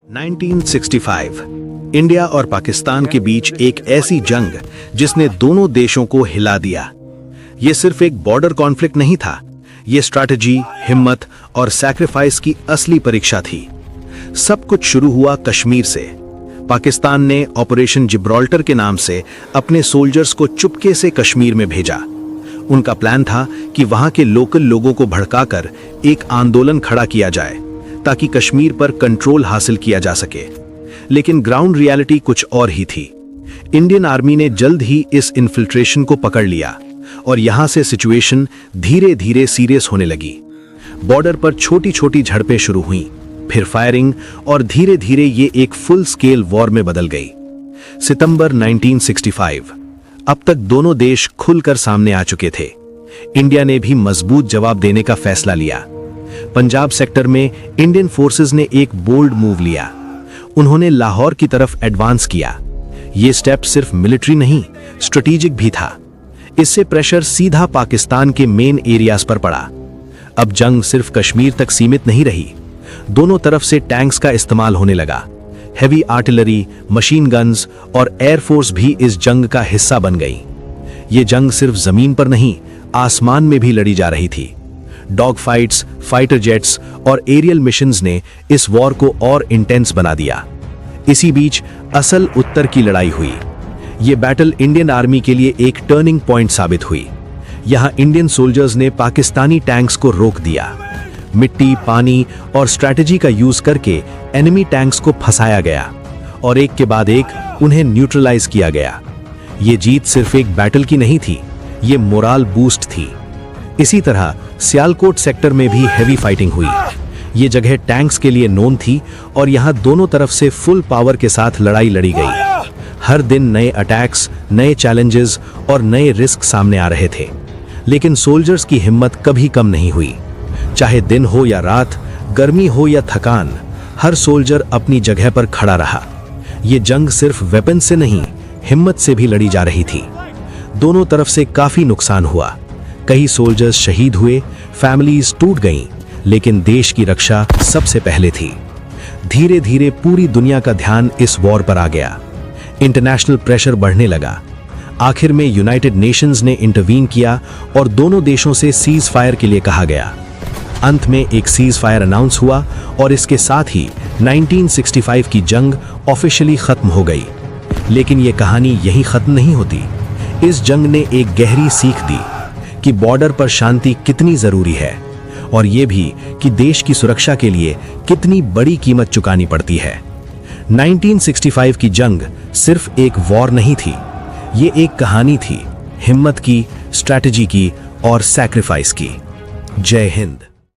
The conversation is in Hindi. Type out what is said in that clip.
1965 इंडिया और पाकिस्तान के बीच एक ऐसी जंग जिसने दोनों देशों को हिला दिया। यह सिर्फ एक बॉर्डर कॉन्फ्लिक्ट नहीं था, यह स्ट्रैटेजी, हिम्मत और सैक्रिफाइस की असली परीक्षा थी। सब कुछ शुरू हुआ कश्मीर से। पाकिस्तान ने ऑपरेशन जिब्राल्टर के नाम से अपने सोल्जर्स को चुपके से कश्मीर में भेजा। उनका प्लान था कि वहां के लोकल लोगों को भड़काकर एक आंदोलन खड़ा किया जाए ताकि कश्मीर पर कंट्रोल हासिल किया जा सके। लेकिन ग्राउंड रियलिटी कुछ और ही थी। इंडियन आर्मी ने जल्द ही इस इन्फिल्ट्रेशन को पकड़ लिया और यहां से सिचुएशन धीरे धीरे सीरियस होने लगी। बॉर्डर पर छोटी छोटी झड़पें शुरू हुईं, फिर फायरिंग और धीरे धीरे ये एक फुल स्केल वॉर में बदल गई। सितंबर 1965। अब तक दोनों देश खुलकर सामने आ चुके थे। इंडिया ने भी मजबूत जवाब देने का फैसला लिया। पंजाब सेक्टर में इंडियन फोर्सेस ने एक बोल्ड मूव लिया। उन्होंने लाहौर की तरफ एडवांस किया। यह स्टेप सिर्फ मिलिट्री नहीं, स्ट्रेटेजिक भी था। इससे प्रेशर सीधा पाकिस्तान के मेन एरियाज पर पड़ा। अब जंग सिर्फ कश्मीर तक सीमित नहीं रही। दोनों तरफ से टैंक्स का इस्तेमाल होने लगा। हेवी आर्टिलरी, मशीन गन्स और एयरफोर्स भी इस जंग का हिस्सा बन गई। ये जंग सिर्फ जमीन पर नहीं, आसमान में भी लड़ी जा रही थी। डॉग फाइट्स, फाइटर जेट्स और एरियल मिशंस ने इस वॉर को और इंटेंस बना दिया। इसी बीच असल उत्तर की लड़ाई हुई। ये बैटल इंडियन आर्मी के लिए एक टर्निंग पॉइंट साबित हुई। यहां इंडियन सोल्जर्स ने पाकिस्तानी टैंक्स को रोक दिया। मिट्टी, पानी और स्ट्रैटेजी का यूज करके एनिमी टैंक्स को फंसाया गया और एक के बाद एक उन्हें न्यूट्रलाइज किया गया। ये जीत सिर्फ एक बैटल की नहीं थी, ये मोराल बूस्ट थी। इसी तरह सियालकोट सेक्टर में भी हेवी फाइटिंग हुई। ये जगह टैंक्स के लिए नोन थी और यहां दोनों तरफ से फुल पावर के साथ लड़ाई लड़ी गई। हर दिन नए अटैक्स, नए चैलेंजेस और नए रिस्क सामने आ रहे थे। लेकिन सोल्जर्स की हिम्मत कभी कम नहीं हुई। चाहे दिन हो या रात, गर्मी हो या थकान, हर सोल्जर अपनी जगह पर खड़ा रहा। यह जंग सिर्फ वेपन से नहीं, हिम्मत से भी लड़ी जा रही थी। दोनों तरफ से काफी नुकसान हुआ। कई सोल्जर्स शहीद हुए, फैमिलीज टूट गईं, लेकिन देश की रक्षा सबसे पहले थी। धीरे धीरे पूरी दुनिया का ध्यान इस वॉर पर आ गया। इंटरनेशनल प्रेशर बढ़ने लगा। आखिर में यूनाइटेड नेशंस ने इंटरवीन किया और दोनों देशों से सीज फायर के लिए कहा गया। अंत में एक सीज फायर अनाउंस हुआ और इसके साथ ही 1965 की जंग ऑफिशियली खत्म हो गई। लेकिन यह कहानी यहीं खत्म नहीं होती। इस जंग ने एक गहरी सीख दी कि बॉर्डर पर शांति कितनी जरूरी है और यह भी कि देश की सुरक्षा के लिए कितनी बड़ी कीमत चुकानी पड़ती है। 1965 की जंग सिर्फ एक वॉर नहीं थी, ये एक कहानी थी, हिम्मत की, स्ट्रैटेजी की और सैक्रिफाइस की। जय हिंद।